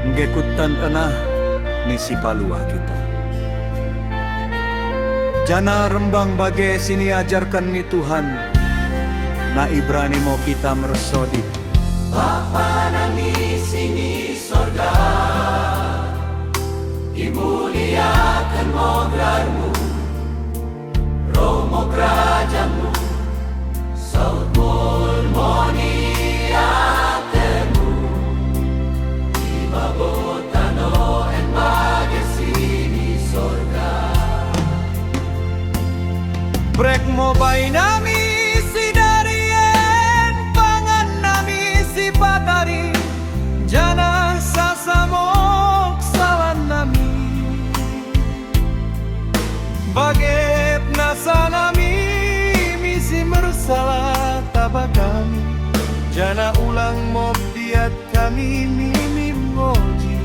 Ngekutan tanah ni si palua kita. Jana rembang bagai sini ajarkan ni Tuhan, na Ibrani mau kita meresodi. Bapa nami sini sorga, dimuliakan mo gelarmu, romo kerajaanmu, saut muliakanmu, di babotano en bagai sini sorga. Brek mo bay nami si darien, pangan nami si patari, jana sasamok sawan nami. Bagep nasa nami, misi mersalah tabak kami, jana ulang mo diat kami mimi moji.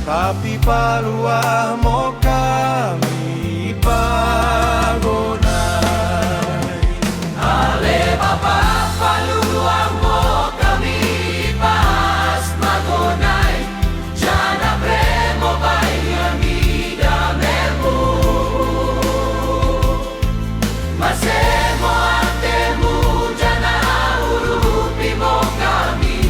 Tapi paluah mo kami pagonay. Ale Bapa paluang mo kami pas magonay, jana premo bay kami damemu, masemo antemu jana urupi mo kami,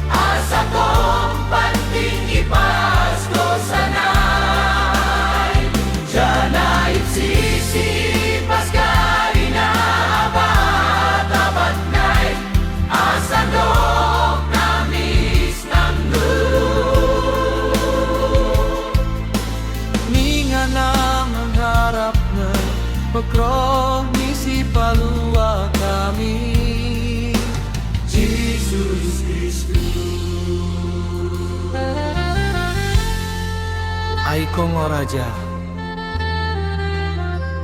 asa kong panting ipas ko sanay, jana ipsisi pas kari na abat-abat nay, asa dok namis ng Ninga nang ang harap na pagkroh ni si palua kami, Jesus Kristus. ay kong o raja,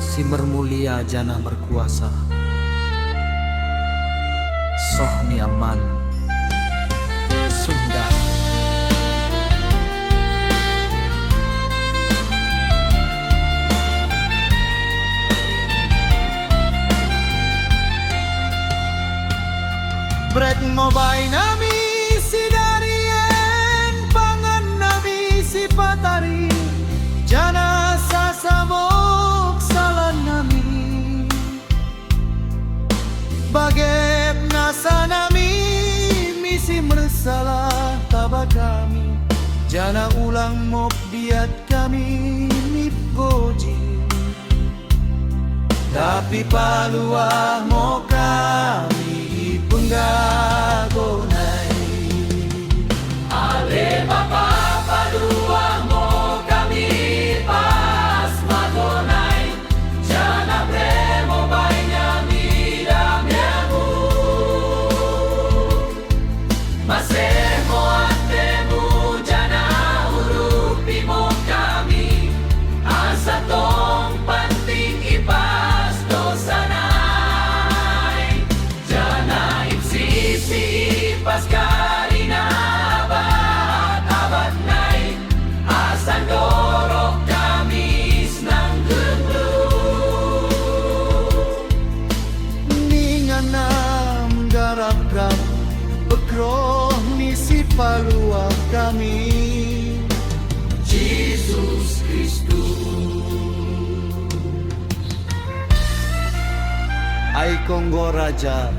si mermulia jana berkuasa, soh ni aman Sunda. Brek mo bay nami si darien, pangan nami si patari, jana sasamok salan nami. Bagep nasa nami, misi mersalah tabak kami, jana ulang mop diat kami nipoji. Tapi paluah mo kami penggagonay. Ale Bapa paluang mo kami pas magonay, jana premo bay nyami damyamu, masemo antemu jana urupi mo kami, asa tong panting ipas dosanay, jana ipsisi pas kari na abat-abat nay, asan dorok kamis ng gemblu. Ninga nam garap-garap pagkroh ni si palua kami, Jesus Kristus. ay konggo raja,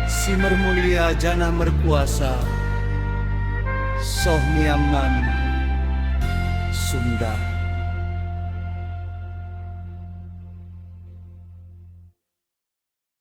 si mermulia jana merkuasa, soh niaman Sunda.